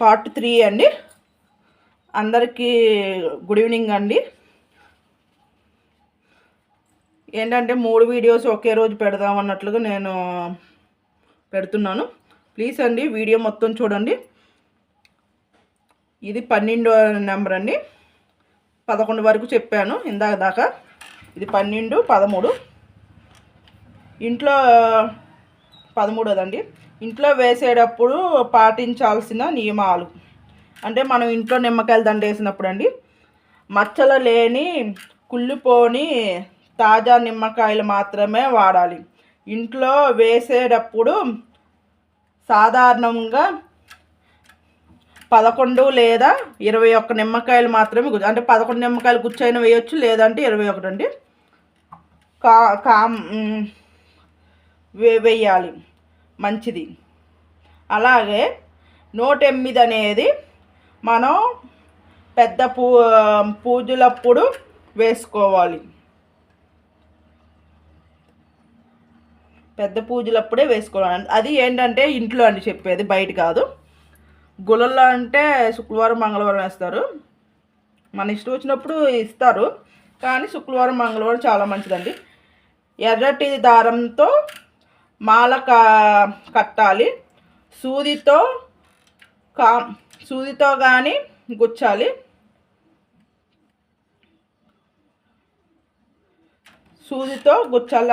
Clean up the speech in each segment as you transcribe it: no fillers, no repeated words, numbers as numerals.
Part 3 అండి. అందరికీ good evening అండి. ఏంటంటే 3 వీడియోస్ ఒకే రోజు పెడదాం అన్నట్లుగా నేను పెడుతున్నాను. ప్లీజ్ అండి వీడియో మొత్తం చూడండి. ఇది 12వ నెంబర్ అండి. 11 వరకు చెప్పాను ఇందాక దాకా. ఇది 12, 13. ఇంట్లో 13వదండి. ఇంట్లో వేసేటప్పుడు పాటించాల్సిన నియమాలు అంటే మనం ఇంట్లో నిమ్మకాయల దండ వేసినప్పుడు అండి, మచ్చలు లేని కుళ్ళిపోని తాజా నిమ్మకాయలు మాత్రమే వాడాలి. ఇంట్లో వేసేటప్పుడు సాధారణంగా 11 లేదా 21 నిమ్మకాయలు మాత్రమే అంటే 11 నిమ్మకాయలు గుచ్చైన వేయొచ్చు, లేదంటే 21 అండి వేయాలి, మంచిది. అలాగే 108 అనేది మనం పెద్ద పూజలప్పుడు వేసుకోవాలి. పెద్ద పూజలప్పుడే వేసుకోవాలి. అది ఏంటంటే ఇంట్లో అండి చెప్పేది, బయట కాదు. గుళ్ళల్లో అంటే శుక్రవారం మంగళవారం వేస్తారు, మన ఇష్టం వచ్చినప్పుడు ఇస్తారు. కానీ శుక్రవారం మంగళవారం చాలా మంచిదండి. ఎర్రటి దారంతో మాల కట్టాలి. సూదితో కానీ గుచ్చాలి.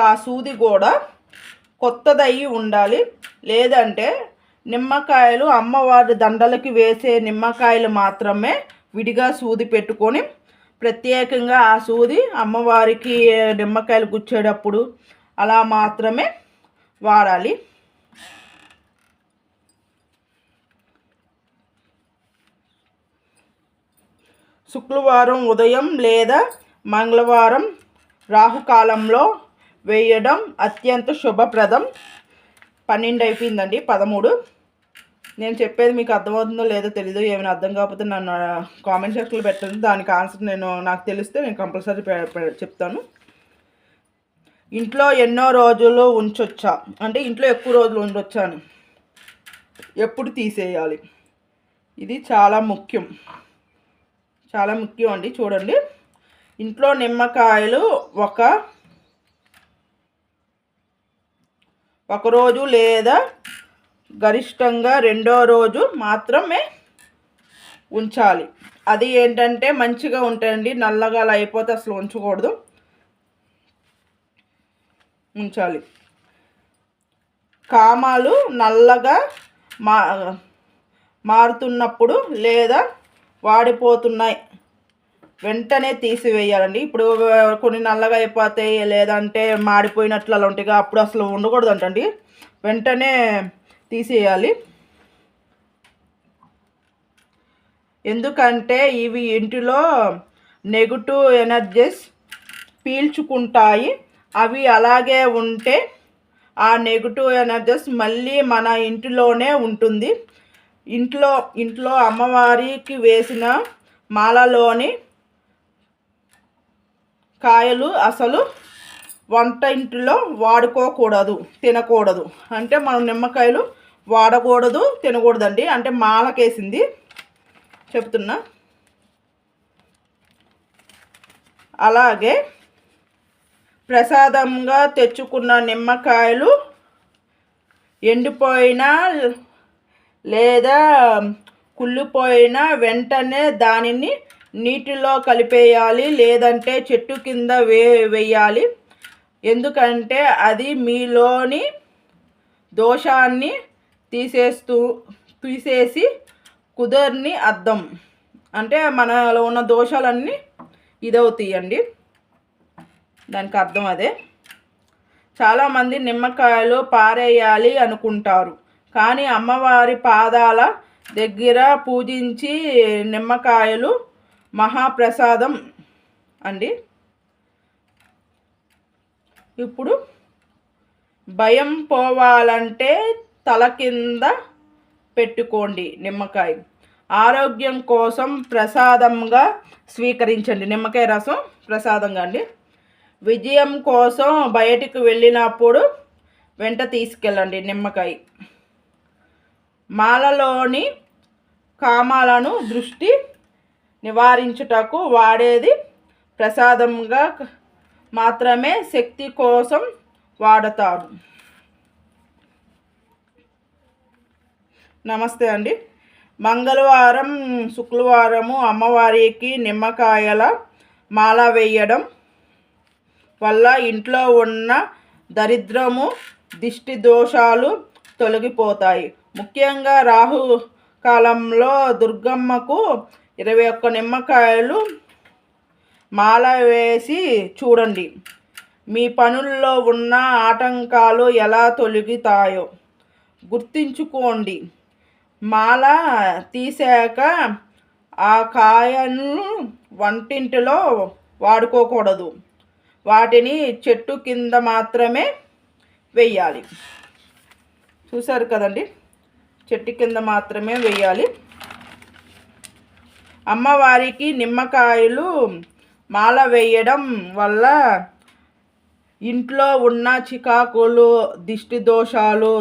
ఆ సూది కూడా కొత్తదయ్యి ఉండాలి. లేదంటే నిమ్మకాయలు అమ్మవారి దండలకి వేసే నిమ్మకాయలు మాత్రమే విడిగా సూది పెట్టుకొని ప్రత్యేకంగా ఆ సూది అమ్మవారికి నిమ్మకాయలు గుచ్చేటప్పుడు అలా మాత్రమే వాడాలి. శుక్రవారం ఉదయం లేదా మంగళవారం రాహుకాలంలో వేయడం అత్యంత శుభప్రదం. 12 అయిపోయిందండి. 13. నేను చెప్పేది మీకు అర్థమవుతుందో లేదో తెలీదు. ఏమైనా అర్థం కాకపోతే నన్ను కామెంట్ సెక్షన్లో పెట్టండి. దానికి ఆన్సర్ నాకు తెలిస్తే నేను కంపల్సరీ చెప్తాను. ఇంట్లో ఎన్నో రోజులు ఉంచొచ్చా అంటే ఇంట్లో ఎక్కువ రోజులు ఉండొచ్చాను, ఎప్పుడు తీసేయాలి, ఇది చాలా ముఖ్యం అండి. చూడండి, ఇంట్లో నిమ్మకాయలు ఒక రోజు లేదా గరిష్టంగా 2వ రోజు మాత్రమే ఉంచాలి. అది ఏంటంటే మంచిగా ఉంటాయండి. నల్లగా అలా అయిపోతే అసలు ఉంచాలి. కామాలు నల్లగా మారుతున్నప్పుడు లేదా వాడిపోతున్నాయి వెంటనే తీసివేయాలండి. ఇప్పుడు కొన్ని నల్లగా అయిపోతాయి, లేదంటే మాడిపోయినట్లు అలా ఉంటాయి, అప్పుడు అసలు ఉండకూడదు అంటండి. వెంటనే తీసేయాలి. ఎందుకంటే ఇవి ఇంటిలో నెగటివ్ ఎనర్జీస్ పీల్చుకుంటాయి. అవి అలాగే ఉంటే ఆ నెగటివ్ ఎనర్జీస్ మళ్ళీ మన ఇంటిలోనే ఉంటుంది. ఇంట్లో అమ్మవారికి వేసిన మాలలోని కాయలు అసలు వంట ఇంటిలో వాడుకోకూడదు, తినకూడదు. అంటే మనం నిమ్మకాయలు వాడకూడదు, తినకూడదండి. అంటే మాలకేసింది చెప్తున్నా. అలాగే ప్రసాదంగా తెచ్చుకున్న నిమ్మకాయలు ఎండిపోయినా లేదా కుళ్ళిపోయినా వెంటనే దానిని నీటిలో కలిపేయాలి, లేదంటే చెట్టు కింద వేయాలి. ఎందుకంటే అది మీలోని దోషాన్ని తీసేసి కుదర్ని అర్థం. అంటే మనలో ఉన్న దోషాలన్నీ ఇదవుతాయండి, దానికి అర్థం అదే. చాలామంది నిమ్మకాయలు పారేయాలి అనుకుంటారు, కానీ అమ్మవారి పాదాల దగ్గర పూజించి నిమ్మకాయలు మహాప్రసాదం అండి. ఇప్పుడు భయం పోవాలంటే తల కింద పెట్టుకోండి నిమ్మకాయ. ఆరోగ్యం కోసం ప్రసాదంగా స్వీకరించండి. నిమ్మకాయ రసం ప్రసాదంగా అండి. విజయం కోసం బయటికి వెళ్ళినప్పుడు వెంట తీసుకెళ్ళండి నిమ్మకాయ. మాలలోని కామాలను దృష్టి నివారించుటకు వాడేది. ప్రసాదంగా మాత్రమే శక్తి కోసం వాడతారు. నమస్తే అండి. మంగళవారం, శుక్రవారము అమ్మవారికి నిమ్మకాయల మాల వేయడం వల్ల ఇంట్లో ఉన్న దరిద్రము, దిష్టి దోషాలు తొలగిపోతాయి. ముఖ్యంగా రాహు కాలంలో దుర్గమ్మకు 21 నిమ్మకాయలు మాల వేసి చూడండి. మీ పనుల్లో ఉన్న ఆటంకాలు ఎలా తొలగుతాయో గుర్తుంచుకోండి. మాల తీసాక ఆ కాయను వంటింటిలో వాడుకోకూడదు. వాటిని చెట్టు కింద మాత్రమే వేయాలి. చూసారు కదండి, చెట్టు కింద మాత్రమే వేయాలి. అమ్మవారికి నిమ్మకాయలు మాల వేయడం వల్ల ఇంట్లో ఉన్న చికాకులు, దిష్టి దోషాలు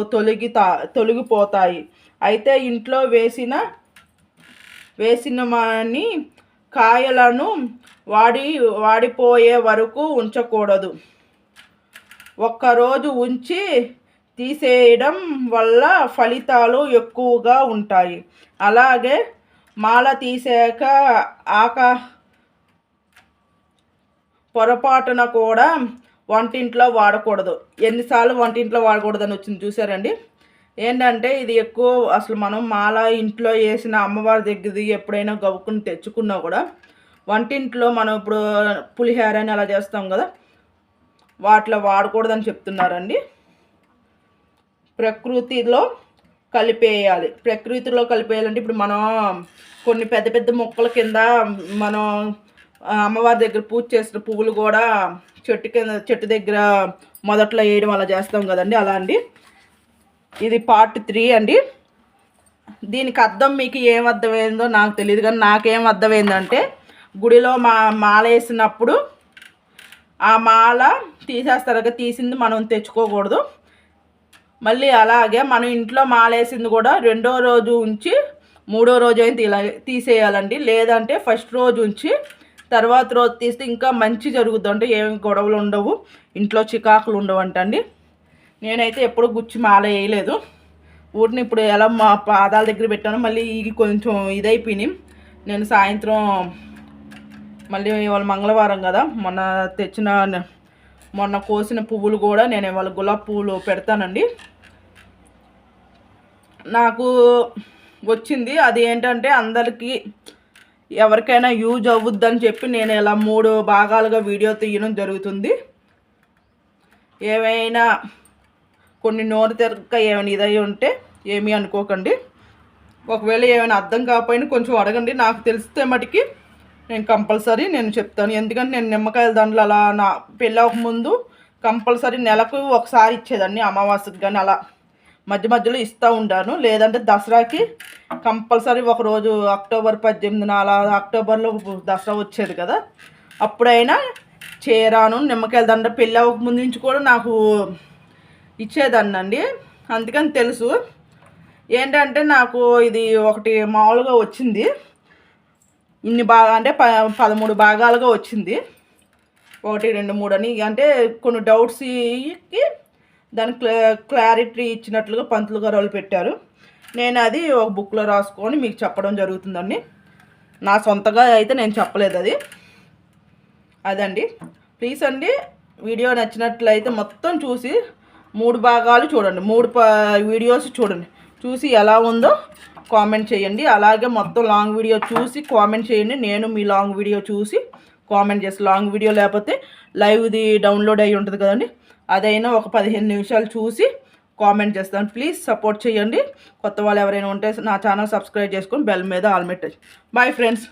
తొలగిపోతాయి. అయితే ఇంట్లో వేసినమని కాయలను వాడిపోయే వరకు ఉంచకూడదు. ఒక్కరోజు ఉంచి తీసేయడం వల్ల ఫలితాలు ఎక్కువగా ఉంటాయి. అలాగే మాల తీసాక పొరపాటున కూడా వంటింట్లో వాడకూడదు. ఎన్నిసార్లు వంటింట్లో వాడకూడదని వచ్చింది చూసారండి. ఏంటంటే ఇది ఎక్కువ అసలు మనం మాల ఇంట్లో వేసిన అమ్మవారి దగ్గరది ఎప్పుడైనా గవ్వుకుని తెచ్చుకున్నా కూడా వంటింట్లో మనం ఇప్పుడు పులిహోర అని అలా చేస్తాం కదా, వాటిలో వాడకూడదని చెప్తున్నారండి. ప్రకృతిలో కలిపేయాలంటే ఇప్పుడు మనం కొన్ని పెద్ద పెద్ద మొక్కల కింద మనం అమ్మవారి దగ్గర పూజ చేసిన పువ్వులు కూడా చెట్టు దగ్గర మొదట్లో వేయడం అలా చేస్తాం కదండి, అలా అండి. ఇది పార్ట్ 3 అండి. దీనికి అర్థం మీకు ఏం అర్థమైందో నాకు తెలియదు, కానీ నాకేం అర్థమైందంటే గుడిలో మాల వేసినప్పుడు ఆ మాల తీసేస్తారు కదా, తీసింది మనం తెచ్చుకోకూడదు. మళ్ళీ అలాగే మనం ఇంట్లో మాల వేసింది కూడా 2వ రోజు ఉంచి 3వ రోజు అయినా తీసేయాలండి. లేదంటే ఫస్ట్ రోజు ఉంచి తర్వాత రోజు తీస్తే ఇంకా మంచి జరుగుద్ది, అంటే ఏమి గొడవలు ఉండవు, ఇంట్లో చికాకులు ఉండవు అంటండి. నేనైతే ఎప్పుడు గుచ్చి మాల వేయలేదు. ఊరిని ఇప్పుడు ఎలా మా పాదాల దగ్గర పెట్టాను. మళ్ళీ ఇది కొంచెం ఇదైపోయినాయి. నేను సాయంత్రం మళ్ళీ ఇవాళ మంగళవారం కదా, మొన్న కోసిన పువ్వులు కూడా నేను ఇవాళ గులాబీ పువ్వులు పెడతానండి. నాకు వచ్చింది అది ఏంటంటే అందరికీ ఎవరికైనా యూజ్ అవ్వద్దని చెప్పి నేను ఇలా 3 భాగాలుగా వీడియో తీయడం జరుగుతుంది. ఏమైనా కొన్ని నోరు తెరక ఏమైనా ఇదై ఉంటే ఏమీ అనుకోకండి. ఒకవేళ ఏమైనా అర్థం కాకపోయినా కొంచెం అడగండి, నాకు తెలిస్తే మటుకి నేను కంపల్సరీ చెప్తాను. ఎందుకంటే నేను నిమ్మకాయల దండలు అలా నా పెళ్ళవక ముందు కంపల్సరీ నెలకు ఒకసారి ఇచ్చేదాన్ని, అమావాస్యకి కానీ అలా మధ్య మధ్యలో ఇస్తూ ఉంటాను. లేదంటే దసరాకి కంపల్సరీ ఒకరోజు అక్టోబర్ 18 అలా అక్టోబర్లో దసరా వచ్చేది కదా, అప్పుడైనా చేరాను నిమ్మకాయల దండ పెళ్ళి అవ్వక ముందు నుంచి కూడా నాకు ఇచ్చేదాన్ని అండి. అందుకని తెలుసు. ఏంటంటే నాకు ఇది ఒకటి మామూలుగా వచ్చింది, ఇన్ని అంటే 13 భాగాలుగా వచ్చింది. 1, 2, 3 అని అంటే కొన్ని డౌట్స్కి దాని క్లారిటీ ఇచ్చినట్లుగా పంతులు గారు వాళ్ళు పెట్టారు. నేను అది ఒక బుక్లో రాసుకొని మీకు చెప్పడం జరుగుతుందండి. నా సొంతగా అయితే నేను చెప్పలేదు అదండి. ప్లీజ్ అండి, వీడియో నచ్చినట్లయితే మొత్తం చూసి 3 భాగాలు చూడండి, 3 వీడియోస్ చూడండి, చూసి ఎలా ఉందో కామెంట్ చేయండి. అలాగే మొత్తం లాంగ్ వీడియో చూసి కామెంట్ చేయండి. నేను మీ లాంగ్ వీడియో చూసి కామెంట్ చేస్తాను. లాంగ్ వీడియో లేకపోతే లైవ్ది డౌన్లోడ్ అయ్యి ఉంటుంది కదండి, అదైనా ఒక 15 నిమిషాలు చూసి కామెంట్ చేస్తాను. ప్లీజ్ సపోర్ట్ చేయండి. కొత్త వాళ్ళు ఎవరైనా ఉంటే నా ఛానల్ సబ్స్క్రైబ్ చేసుకొని బెల్ మీద ఆల్ పెట్టండి. Bye friends.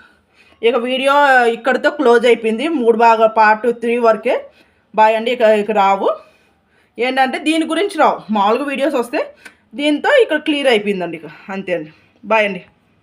ఇక వీడియో ఇక్కడితో క్లోజ్ అయిపోయింది. 3 భాగాలు పార్ట్ 3 వరకే. బాయ్ అండి. ఇక రావు ఏంటంటే దీని గురించి రావు, మామూలుగా వీడియోస్ వస్తే దీంతో ఇక్కడ క్లియర్ అయిపోయిందండి. ఇక అంతే అండి. బాయ్ అండి.